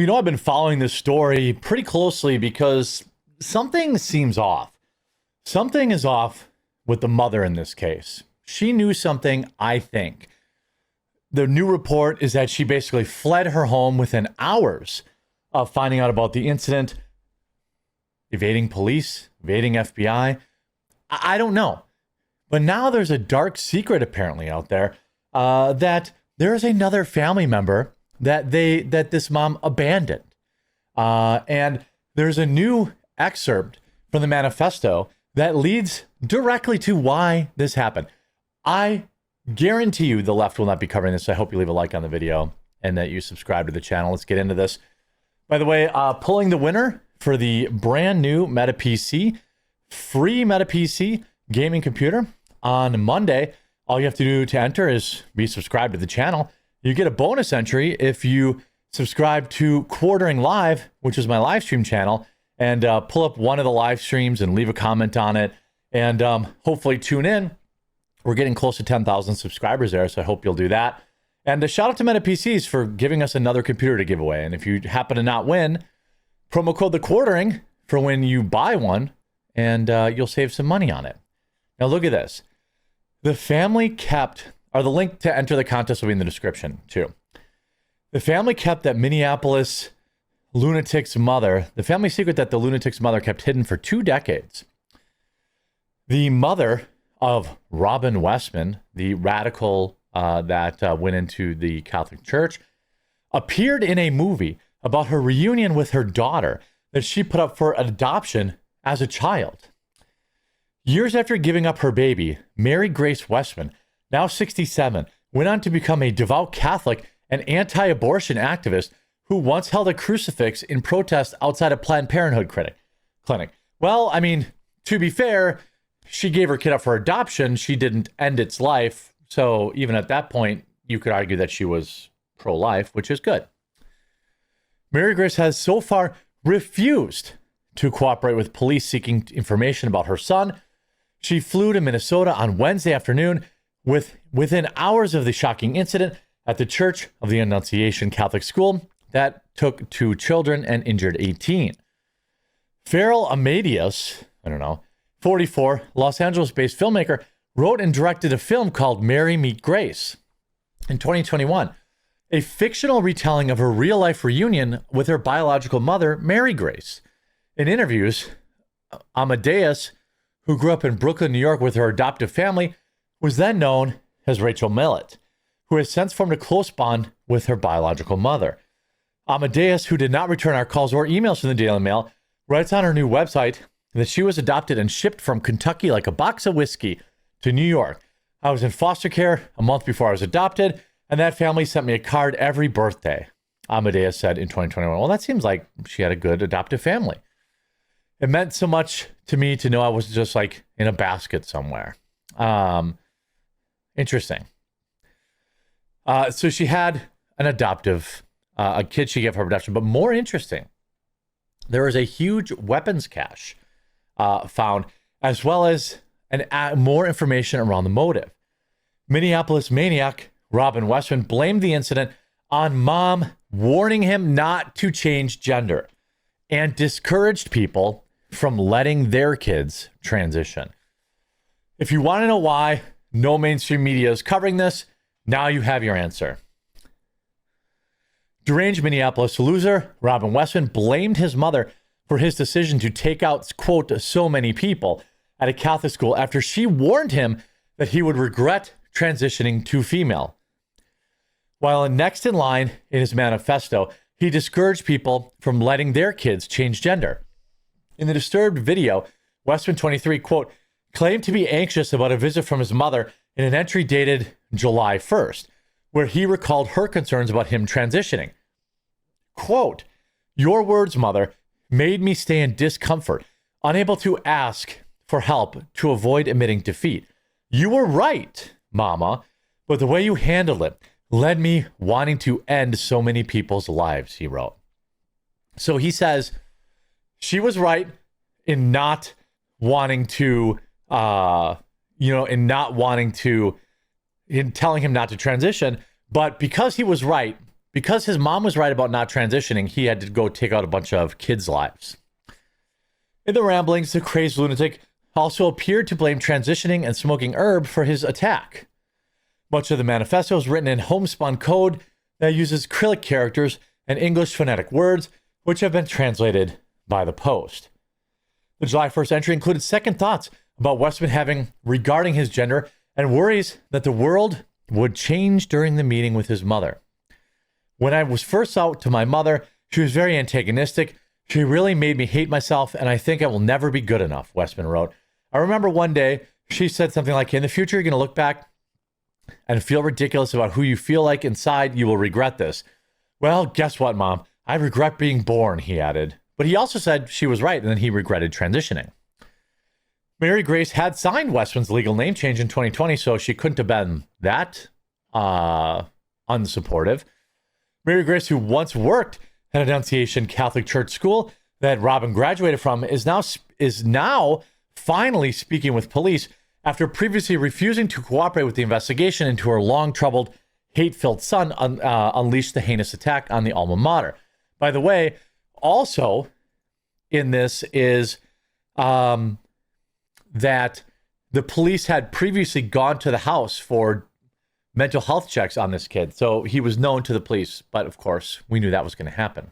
Well, I've been following this story pretty closely because something seems off. Something is off with the mother in this case. She knew something, I think. The new report is that she basically fled her home within hours of finding out about the incident, evading police, evading FBI. I don't know. But now there's a dark secret apparently out there that there is another family member that this mom abandoned. And there's a new excerpt from the manifesto that leads directly to why this happened. I guarantee you the left will not be covering this. So I hope you leave a like on the video and that you subscribe to the channel. Let's get into this. By the way, pulling the winner for the brand new Meta PC, free Meta PC gaming computer on Monday. All you have to do to enter is be subscribed to the channel. You get a bonus entry if you subscribe to Quartering Live, which is my live stream channel, and pull up one of the live streams and leave a comment on it, and hopefully tune in. We're getting close to 10,000 subscribers there, so I hope you'll do that. And a shout out to Meta PCs for giving us another computer to give away. And if you happen to not win, promo code The Quartering for when you buy one, and you'll save some money on it. Now look at this. The family kept, or the link to enter the contest will be in the description too. The family kept that Minneapolis lunatic's mother, the family secret that the lunatic's mother kept hidden for 2 decades. The mother of Robin Westman, the radical that went into the Catholic Church, appeared in a movie about her reunion with her daughter that she put up for adoption as a child. Years after giving up her baby, Mary Grace Westman, now 67, went on to become a devout Catholic and anti-abortion activist who once held a crucifix in protest outside a Planned Parenthood clinic. Well, I mean, to be fair, she gave her kid up for adoption. She didn't end its life. So even at that point, you could argue that she was pro-life, which is good. Mary Grace has so far refused to cooperate with police seeking information about her son. She flew to Minnesota on Wednesday afternoon within hours of the shocking incident at the Church of the Annunciation Catholic School that took 2 children and injured 18. Farrell Amadeus, 44, Los Angeles-based filmmaker, wrote and directed a film called Mary Meet Grace in 2021, a fictional retelling of her real-life reunion with her biological mother, Mary Grace. In interviews, Amadeus, who grew up in Brooklyn, New York with her adoptive family, was then known as Rachel Millett, who has since formed a close bond with her biological mother. Amadeus, who did not return our calls or emails from the Daily Mail, writes on her new website that she was adopted and shipped from Kentucky like a box of whiskey to New York. I was in foster care a month before I was adopted, and that family sent me a card every birthday, Amadeus said in 2021. Well, that seems like she had a good adoptive family. It meant so much to me to know I was just like in a basket somewhere. Interesting. So she had an adoptive, a kid she gave her adoption, but more interesting, there was a huge weapons cache found, as well as more information around the motive. Minneapolis maniac Robin Westman blamed the incident on mom warning him not to change gender and discouraged people from letting their kids transition. If you want to know why no mainstream media is covering this, now you have your answer. Deranged Minneapolis loser Robin Westman blamed his mother for his decision to take out, quote, so many people at a Catholic school after she warned him that he would regret transitioning to female. While next in line in his manifesto, he discouraged people from letting their kids change gender. In the disturbed video, Westman, 23, quote, claimed to be anxious about a visit from his mother in an entry dated July 1st, where he recalled her concerns about him transitioning. Quote, your words, mother, made me stay in discomfort, unable to ask for help to avoid admitting defeat. You were right, mama, but the way you handled it led me wanting to end so many people's lives, he wrote. So he says she was right in not wanting to, in telling him not to transition. But because he was right, because his mom was right about not transitioning, he had to go take out a bunch of kids' lives. In the ramblings, the crazed lunatic also appeared to blame transitioning and smoking herb for his attack. Much of the manifesto is written in homespun code that uses Cyrillic characters and English phonetic words, which have been translated by the Post. The July 1st entry included second thoughts about Westman having regarding his gender and worries that the world would change during the meeting with his mother. When I was first out to my mother, she was very antagonistic. She really made me hate myself, and I think I will never be good enough, Westman wrote. I remember one day she said something like, in the future, you're going to look back and feel ridiculous about who you feel like inside. You will regret this. Well, guess what, Mom? I regret being born, he added. But he also said she was right, and then he regretted transitioning. Mary Grace had signed Westman's legal name change in 2020, so she couldn't have been that unsupportive. Mary Grace, who once worked at Annunciation Catholic Church School that Robin graduated from, is now finally speaking with police after previously refusing to cooperate with the investigation into her long-troubled, hate-filled son unleashed the heinous attack on the alma mater. By the way, also in this is that the police had previously gone to the house for mental health checks on this kid. So he was known to the police, but of course, we knew that was going to happen.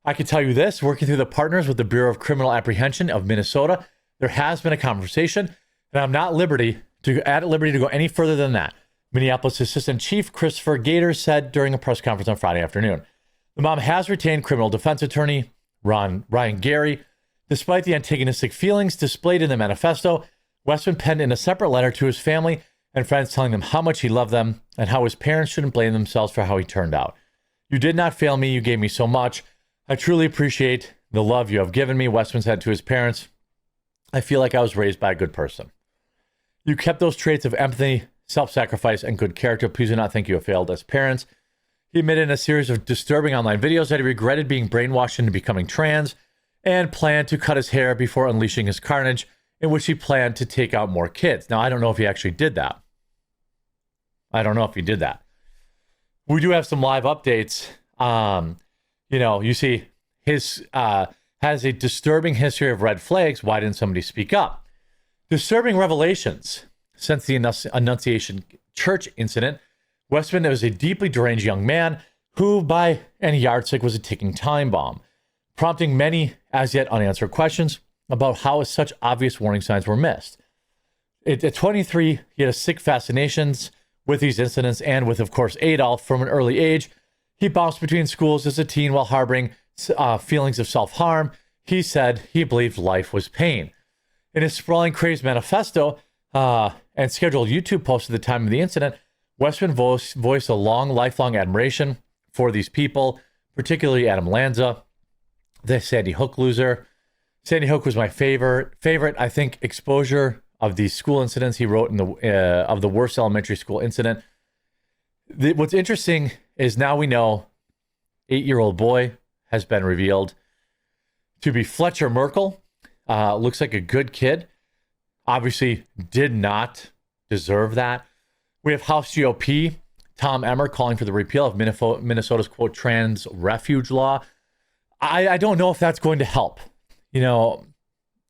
I can tell you this, working through the partners with the Bureau of Criminal Apprehension of Minnesota, there has been a conversation, and I'm not at liberty to go any further than that. Minneapolis Assistant Chief Christopher Gator said during a press conference on Friday afternoon. The mom has retained criminal defense attorney Ryan Gary. Despite the antagonistic feelings displayed in the manifesto, Westman penned in a separate letter to his family and friends telling them how much he loved them and how his parents shouldn't blame themselves for how he turned out. You did not fail me. You gave me so much. I truly appreciate the love you have given me, Westman said to his parents. I feel like I was raised by a good person. You kept those traits of empathy, self-sacrifice, and good character. Please do not think you have failed as parents. He admitted in a series of disturbing online videos that he regretted being brainwashed into becoming trans and planned to cut his hair before unleashing his carnage, in which he planned to take out more kids. Now, I don't know if he actually did that. We do have some live updates. You see his has a disturbing history of red flags. Why didn't somebody speak up? Disturbing revelations since the Annunciation Church incident. Westman was a deeply deranged young man who, by any yardstick, was a ticking time bomb, prompting many as yet unanswered questions about how such obvious warning signs were missed. At 23, he had a sick fascinations with these incidents and with, of course, Adolf from an early age. He bounced between schools as a teen while harboring feelings of self-harm. He said he believed life was pain. In his sprawling crazed manifesto and scheduled YouTube post at the time of the incident, Westman voiced a lifelong admiration for these people, particularly Adam Lanza, the Sandy Hook loser. Sandy Hook was my favorite. I think, exposure of these school incidents. He wrote in of the worst elementary school incident. What's interesting is now we know 8-year-old boy has been revealed to be Fletcher Merkel. Looks like a good kid. Obviously did not deserve that. We have House GOP, Tom Emmer, calling for the repeal of Minnesota's, quote, trans refuge law. I don't know if that's going to help.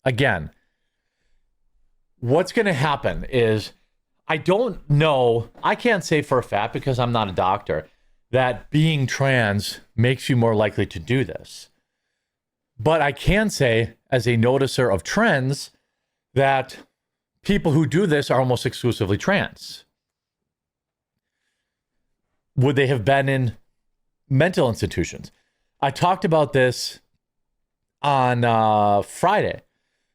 Again, what's going to happen is, I don't know, I can't say for a fact because I'm not a doctor, that being trans makes you more likely to do this. But I can say, as a noticer of trends, that people who do this are almost exclusively trans. Would they have been in mental institutions? I talked about this on Friday.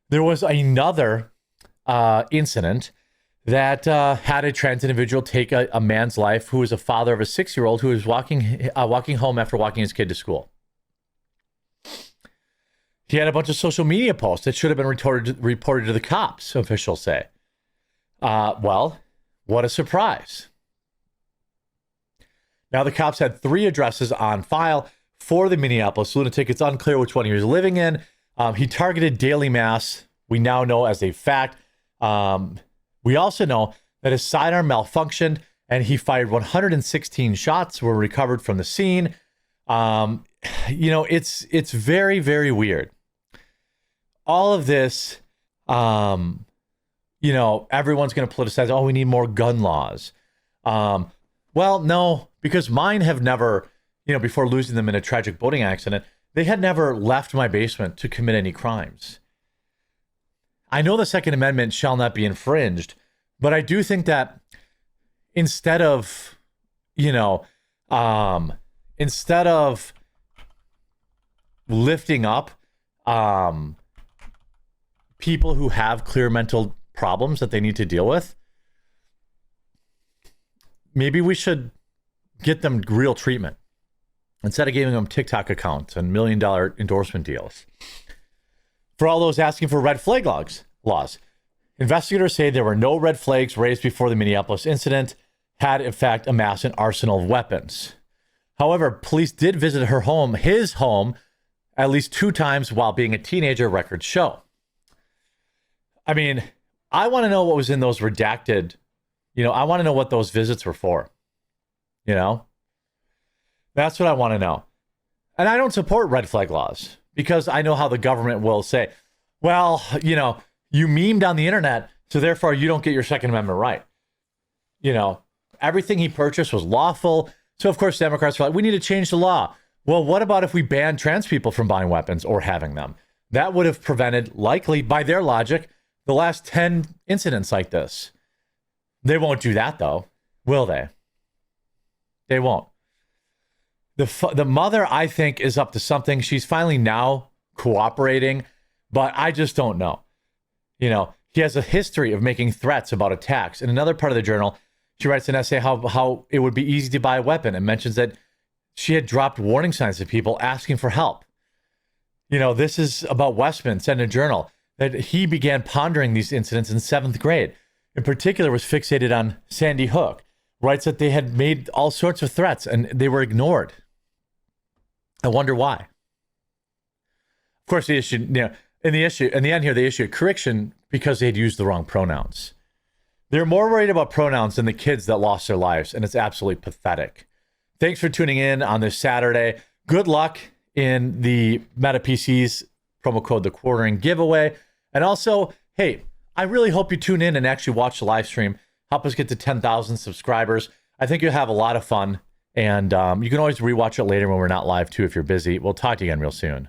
There was another incident that had a trans individual take a man's life who was a father of a 6-year-old who was walking home after walking his kid to school. He had a bunch of social media posts that should have been reported to the cops, officials say. Well, what a surprise. Now, the cops had 3 addresses on file for the Minneapolis lunatic. It's unclear which one he was living in. He targeted daily mass, we now know as a fact. We also know that his sidearm malfunctioned and he fired 116 shots, were recovered from the scene. It's very, very weird. All of this, everyone's going to politicize, oh, we need more gun laws. Well, no, because mine have never, before losing them in a tragic boating accident, they had never left my basement to commit any crimes. I know the Second Amendment shall not be infringed, but I do think that instead of lifting up people who have clear mental problems that they need to deal with, maybe we should get them real treatment instead of giving them TikTok accounts and $1 million endorsement deals. For all those asking for red flag laws, investigators say there were no red flags raised before the Minneapolis incident had, in fact, amassed an arsenal of weapons. However, police did visit his home, at least 2 times while being a teenager, records show. I mean, I want to know what was in those redacted, I want to know what those visits were for. That's what I want to know. And I don't support red flag laws because I know how the government will say, well, you memed on the internet, so therefore you don't get your Second Amendment right. Everything he purchased was lawful. So of course, Democrats are like, we need to change the law. Well, what about if we banned trans people from buying weapons or having them? That would have prevented, likely by their logic, the last 10 incidents like this. They won't do that though, will they? They won't. The mother, I think, is up to something. She's finally now cooperating, but I just don't know. He has a history of making threats about attacks. In another part of the journal, she writes an essay how it would be easy to buy a weapon and mentions that she had dropped warning signs to people asking for help. This is about Westman, said in a journal that he began pondering these incidents in 7th grade. In particular, was fixated on Sandy Hook. Writes that they had made all sorts of threats and they were ignored. I wonder why. Of course, they issued, in the end here, they issued a correction because they had used the wrong pronouns. They're more worried about pronouns than the kids that lost their lives, and it's absolutely pathetic. Thanks for tuning in on this Saturday. Good luck in the Meta PCs promo code The Quartering giveaway. And also, hey, I really hope you tune in and actually watch the live stream. Help us get to 10,000 subscribers. I think you'll have a lot of fun. And you can always rewatch it later when we're not live too if you're busy. We'll talk to you again real soon.